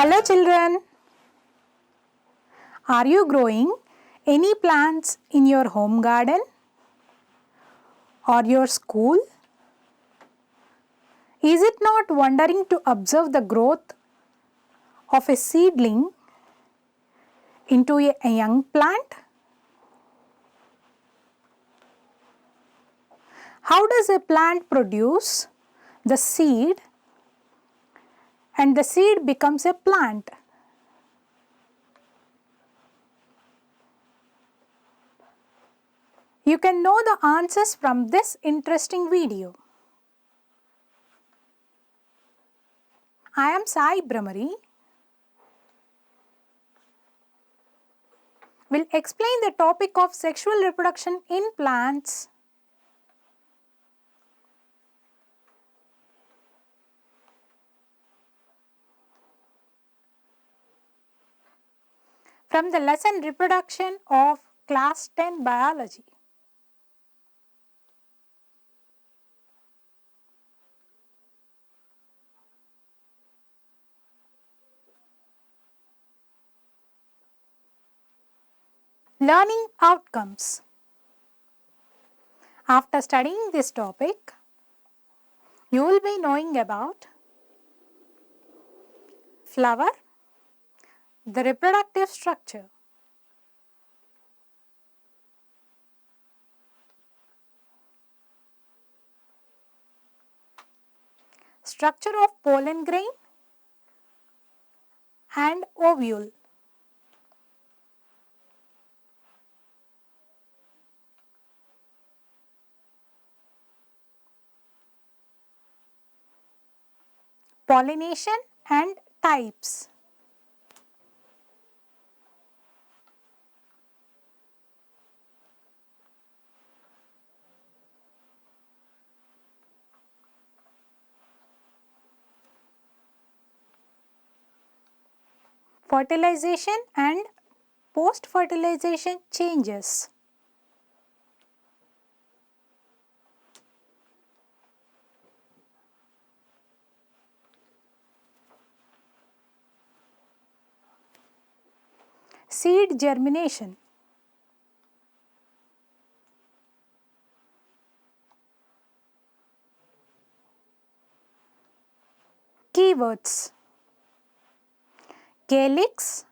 Hello children. Are you growing any plants in your home garden or your school? Is it not wondering to observe the growth of a seedling into a young plant? How does a plant produce the seed and the seed becomes a plant? You can know the answers from this interesting video. I am Sai Brahmari. Will explain the topic of sexual reproduction in plants. From the lesson Reproduction of Class 10 Biology. Learning outcomes. After studying this topic, you will be knowing about flower, the reproductive structure, structure of pollen grain and ovule, pollination and types, fertilization and post-fertilization changes, seed germination, keywords, calyx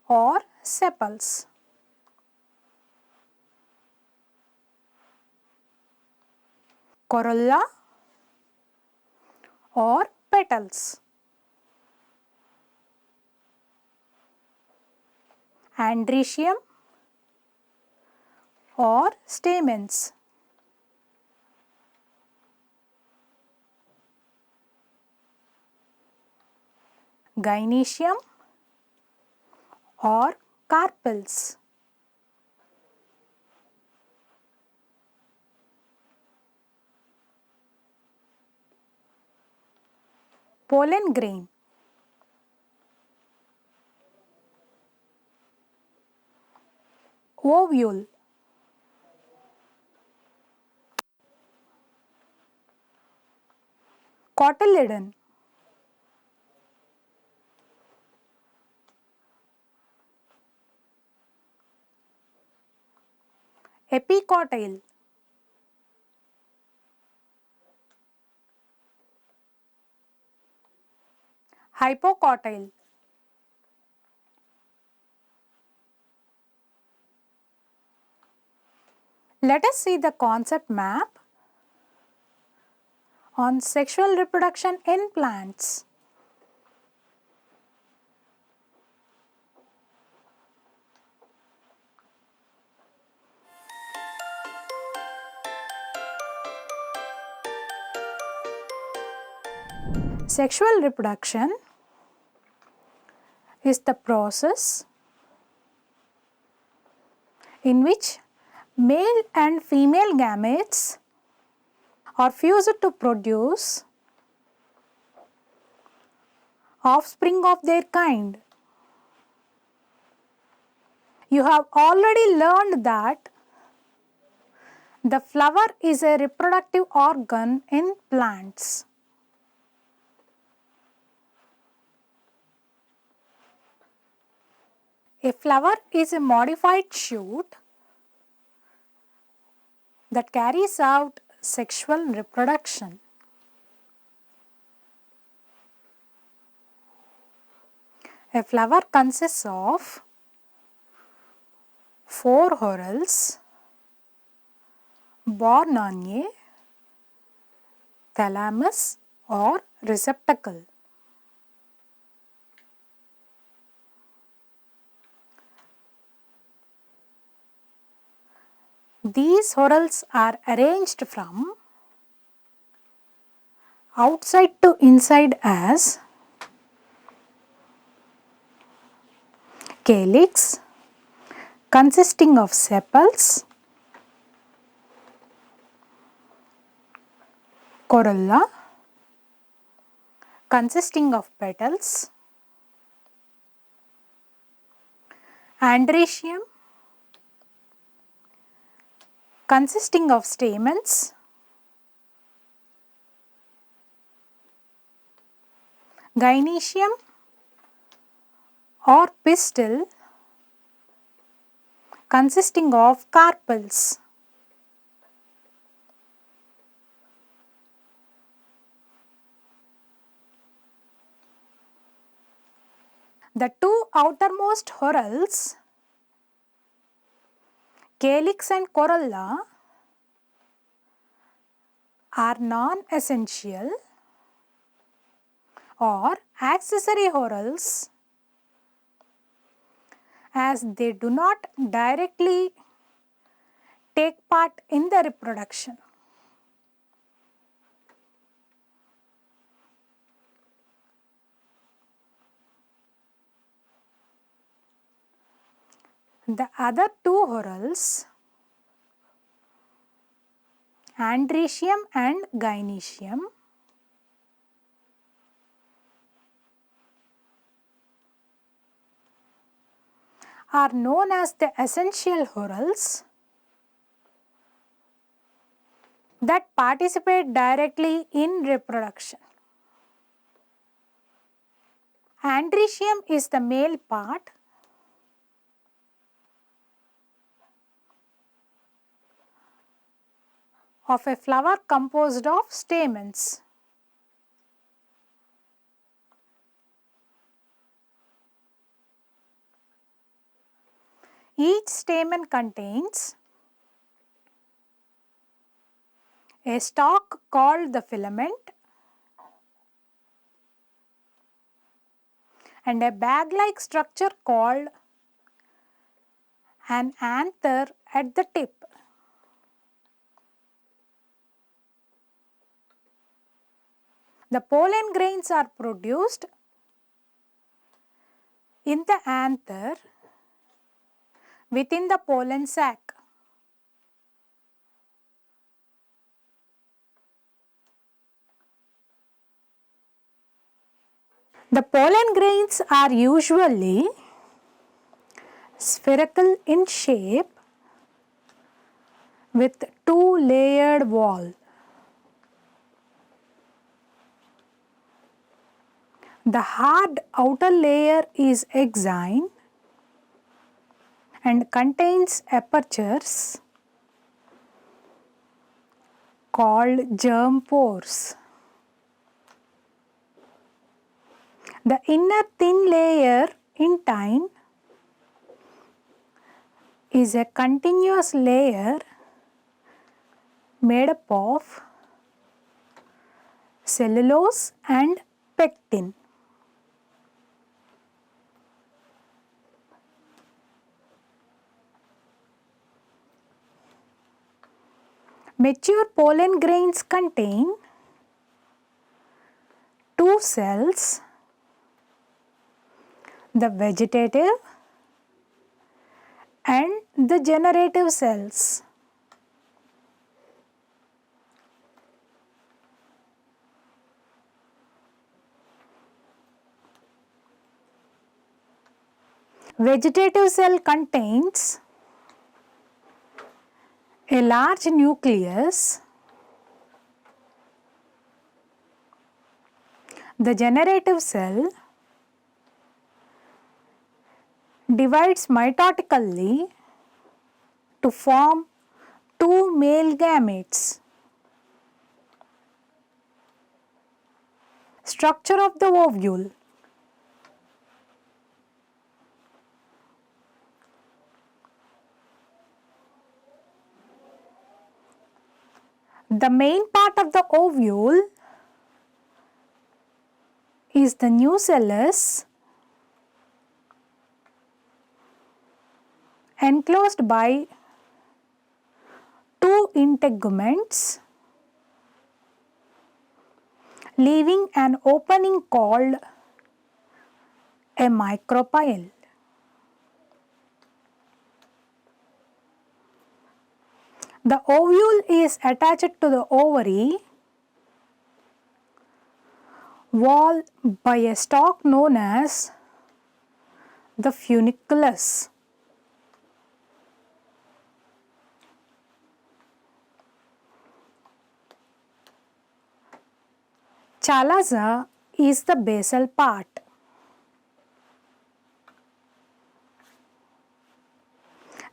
or sepals, corolla or petals, androecium or stamens, gynoecium or carpels, pollen grain, ovule, cotyledon, epicotyle, hypocotyle, let us see the concept map on sexual reproduction in plants. Sexual reproduction is the process in which male and female gametes are fused to produce offspring of their kind. You have already learned that the flower is a reproductive organ in plants. A flower is a modified shoot that carries out sexual reproduction. A flower consists of 4 whorls borne on a thalamus or receptacle. These whorls are arranged from outside to inside as calyx consisting of sepals, corolla consisting of petals, antheridium consisting of stamens, gynoecium or pistil consisting of carpels. The 2 outermost whorls, calyx and corolla, are non-essential or accessory whorls as they do not directly take part in the reproduction. The other 2 whorls, antheridium and gynoecium, are known as the essential whorls that participate directly in reproduction. Antheridium is the male part of a flower composed of stamens. Each stamen contains a stalk called the filament and a bag-like structure called an anther at the tip. The pollen grains are produced in the anther within the pollen sac. The pollen grains are usually spherical in shape with 2-layered wall. The hard outer layer is exine and contains apertures called germ pores. The inner thin layer intine is a continuous layer made up of cellulose and pectin. Mature pollen grains contain 2 cells, the vegetative and the generative cells. Vegetative cell contains a large nucleus. The generative cell divides mitotically to form two male gametes. Structure of the ovule. The main part of the ovule is the nucellus, enclosed by two integuments, leaving an opening called a micropyle. The ovule is attached to the ovary wall by a stalk known as the funiculus. Chalaza is the basal part.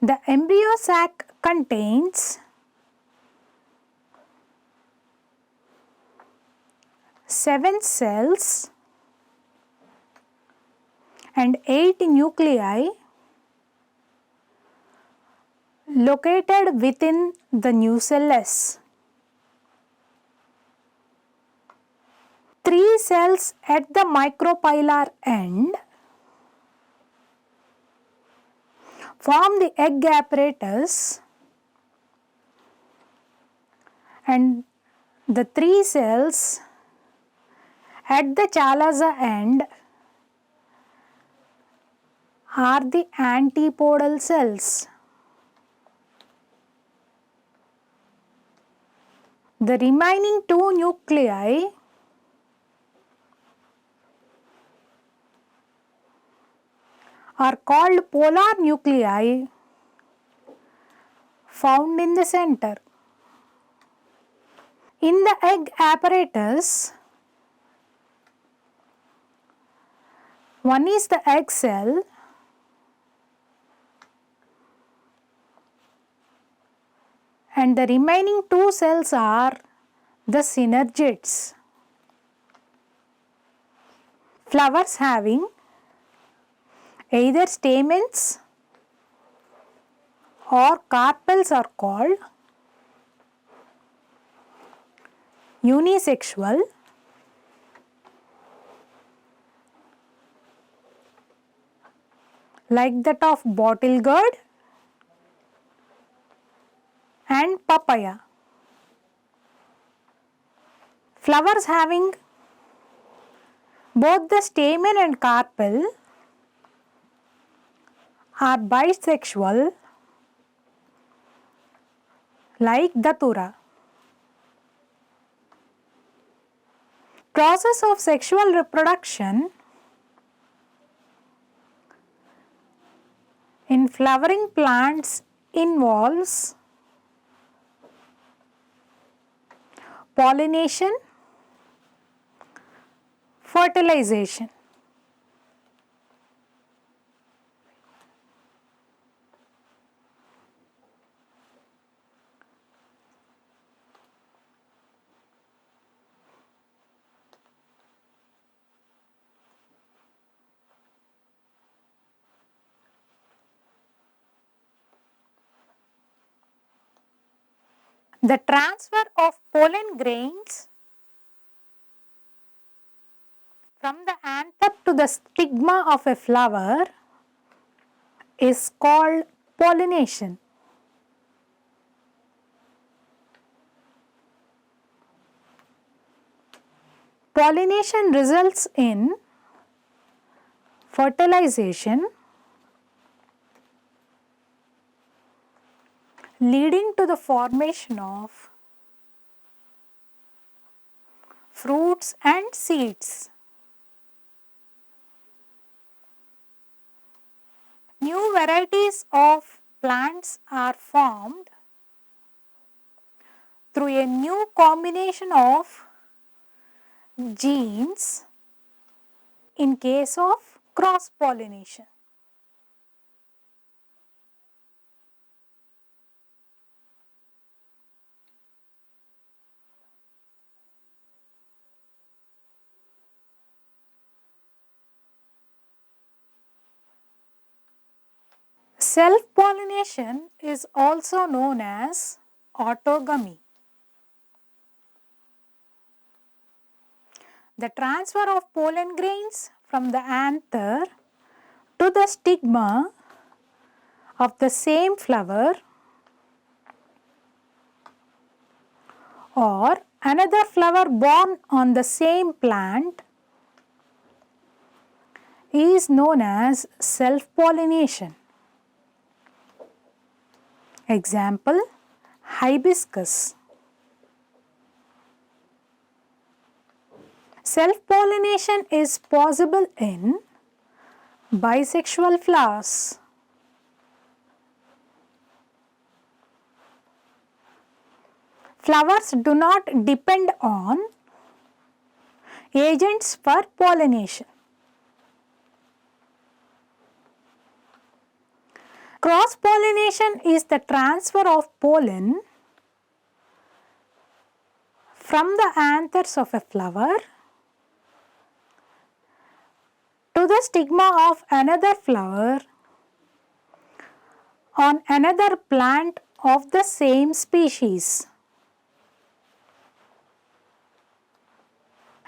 The embryo sac contains 7 cells and 8 nuclei located within the nucellus. 3 cells at the micropylar end form the egg apparatus, and the 3 cells at the chalaza end are the antipodal cells. The remaining 2 nuclei are called polar nuclei, found in the center. In the egg apparatus, one is the egg cell, and the remaining 2 cells are the synergids. Flowers having either stamens or carpels are called unisexual, like that of bottle gourd and papaya. Flowers having both the stamen and carpel are bisexual, like datura. Process of sexual reproduction in flowering plants involves pollination, fertilization. The transfer of pollen grains from the anther to the stigma of a flower is called pollination. Pollination results in fertilization, leading to the formation of fruits and seeds. New varieties of plants are formed through a new combination of genes in case of cross pollination. Self-pollination is also known as autogamy. The transfer of pollen grains from the anther to the stigma of the same flower or another flower born on the same plant is known as self-pollination. Example, hibiscus. Self-pollination is possible in bisexual flowers. Flowers do not depend on agents for pollination. Cross-pollination is the transfer of pollen from the anthers of a flower to the stigma of another flower on another plant of the same species.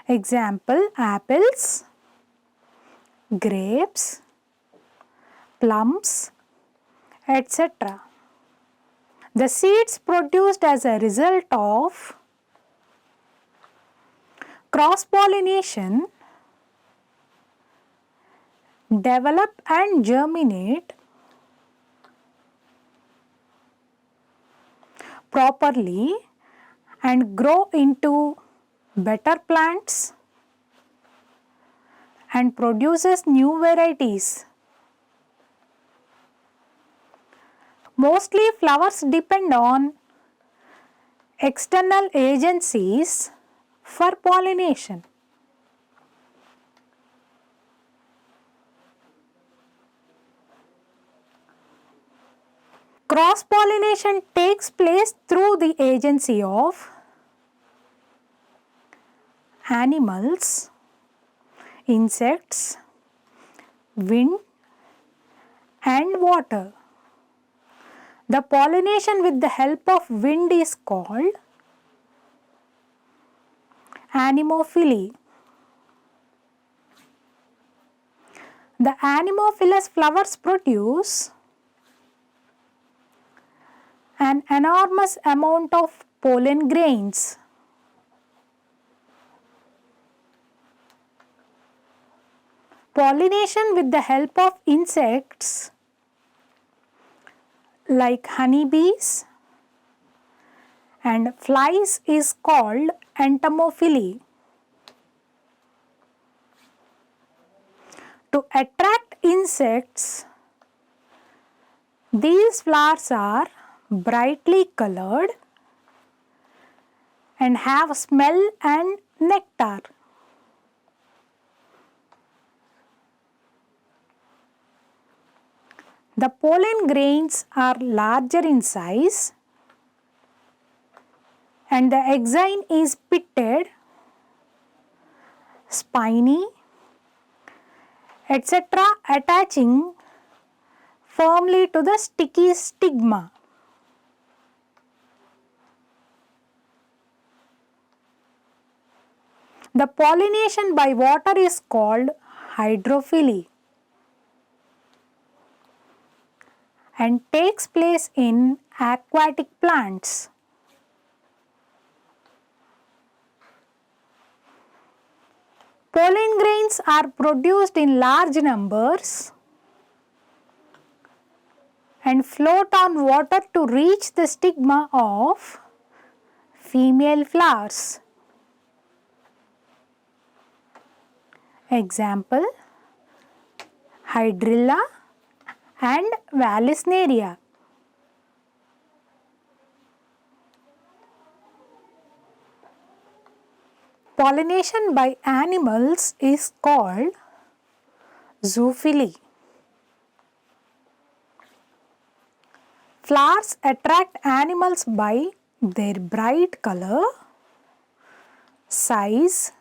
Example, apples, grapes, plums, etc. The seeds produced as a result of cross-pollination develop and germinate properly and grow into better plants and produces new varieties. Mostly flowers depend on external agencies for pollination. Cross-pollination takes place through the agency of animals, insects, wind and water. The pollination with the help of wind is called anemophily. The anemophilous flowers produce an enormous amount of pollen grains. Pollination with the help of insects like honeybees and flies is called entomophily. To attract insects, these flowers are brightly colored and have smell and nectar. The pollen grains are larger in size and the exine is pitted, spiny, etc. attaching firmly to the sticky stigma. The pollination by water is called hydrophily and takes place in aquatic plants. Pollen grains are produced in large numbers and float on water to reach the stigma of female flowers. Example, hydrilla and vallisneria. Pollination by animals is called zoophily. Flowers attract animals by their bright color, size,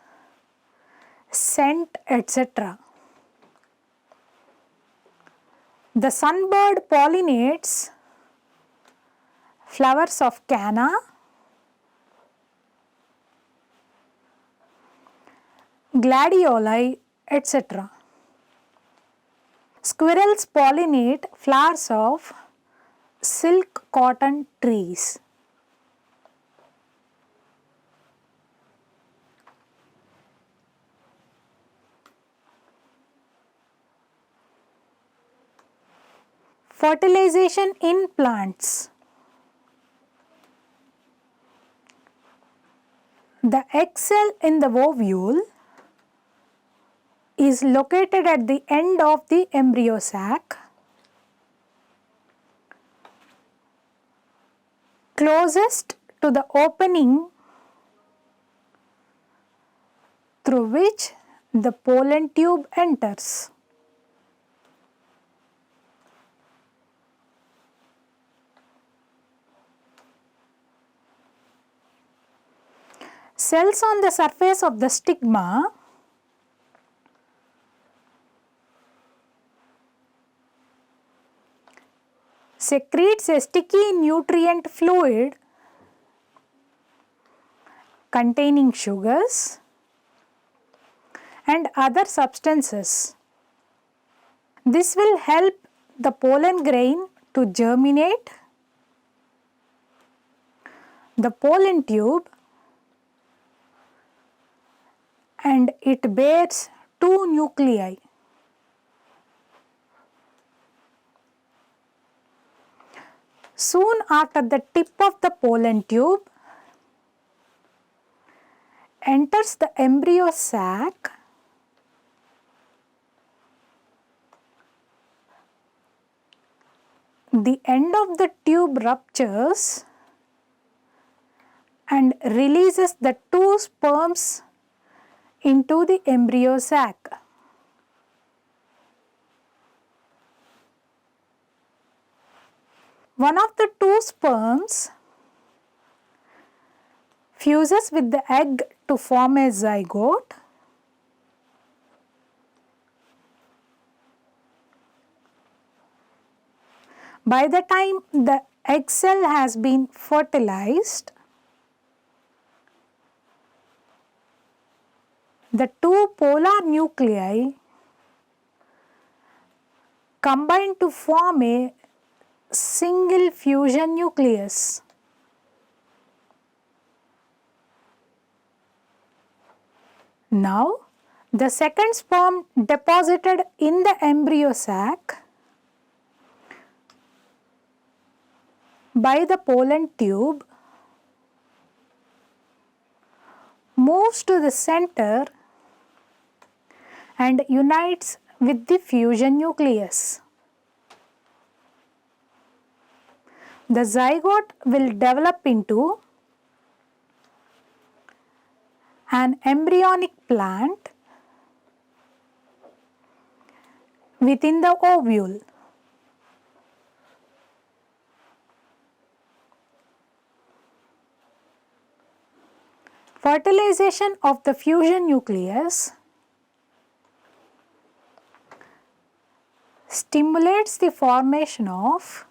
scent, etc. The sunbird pollinates flowers of canna, gladioli, etc. Squirrels pollinate flowers of silk cotton trees. Fertilization in plants. The egg cell in the ovule is located at the end of the embryo sac, closest to the opening through which the pollen tube enters. Cells on the surface of the stigma secretes a sticky nutrient fluid containing sugars and other substances. This will help the pollen grain to germinate. The pollen tube, and it bears two nuclei. Soon after the tip of the pollen tube enters the embryo sac, the end of the tube ruptures and releases the two sperms into the embryo sac. One of the two sperms fuses with the egg to form a zygote. By the time the egg cell has been fertilized, the two polar nuclei combine to form a single fusion nucleus. Now, the second sperm deposited in the embryo sac by the pollen tube moves to the center and unites with the fusion nucleus. The zygote will develop into an embryonic plant within the ovule. Fertilization of the fusion nucleus stimulates the formation of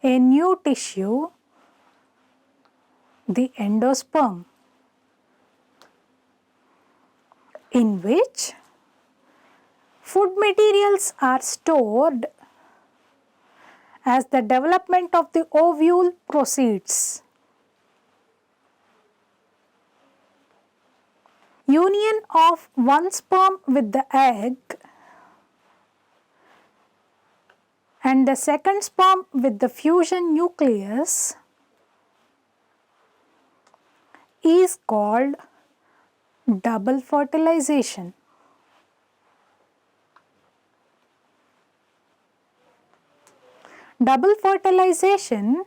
a new tissue, the endosperm, in which food materials are stored as the development of the ovule proceeds. Union of one sperm with the egg and the second sperm with the fusion nucleus is called double fertilization. Double fertilization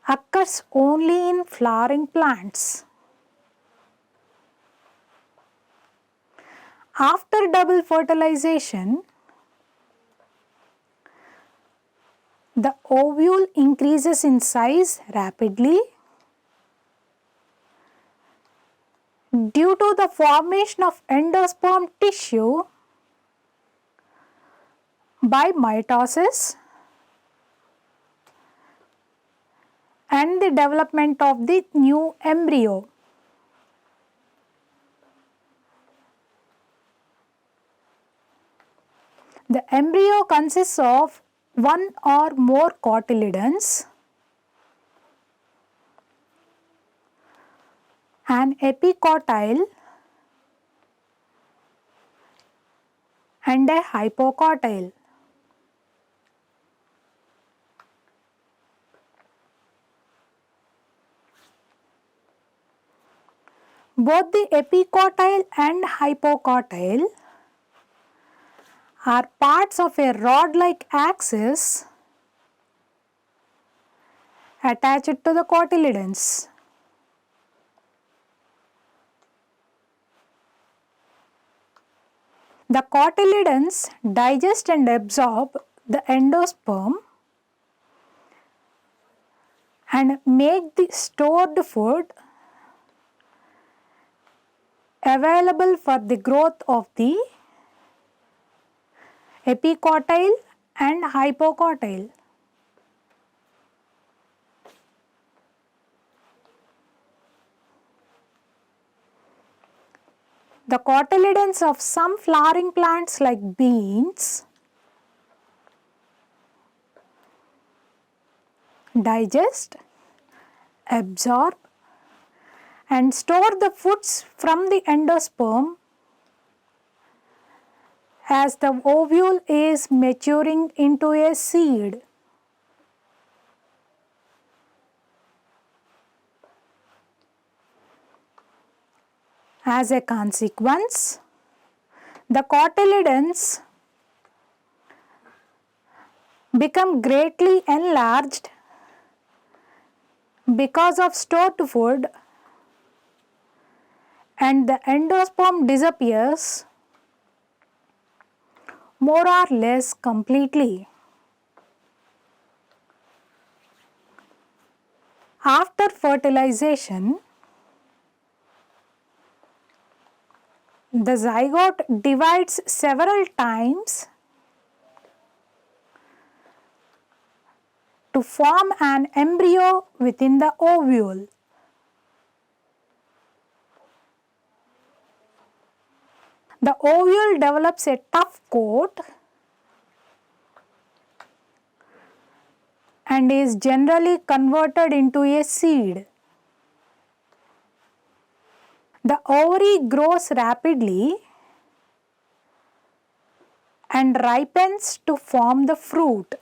occurs only in flowering plants. After double fertilization, the ovule increases in size rapidly due to the formation of endosperm tissue by mitosis and the development of the new embryo. The embryo consists of one or more cotyledons, an epicotyle and a hypocotyle. Both the epicotyle and hypocotyle are parts of a rod-like axis attached to the cotyledons. The cotyledons digest and absorb the endosperm and make the stored food available for the growth of the epicotyle and hypocotyle. The cotyledons of some flowering plants like beans digest, absorb and store the foods from the endosperm as the ovule is maturing into a seed. As a consequence, the cotyledons become greatly enlarged because of stored food and the endosperm disappears more or less completely. After fertilization, the zygote divides several times to form an embryo within the ovule. The ovule develops a tough coat and is generally converted into a seed. The ovary grows rapidly and ripens to form the fruit.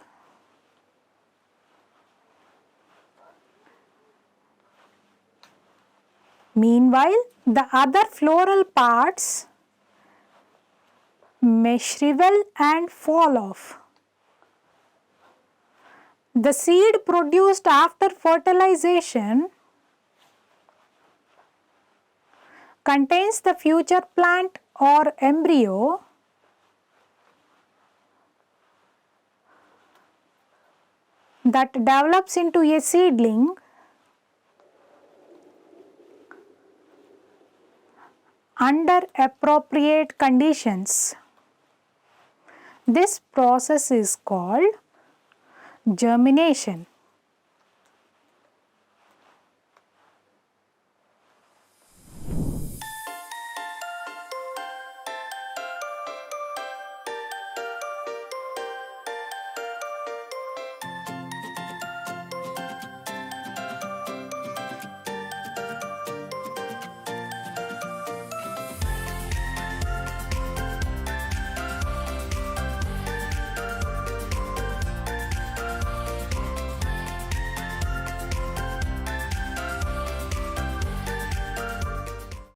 Meanwhile, the other floral parts may shrivel and fall off. The seed produced after fertilization contains the future plant or embryo that develops into a seedling under appropriate conditions. This process is called germination.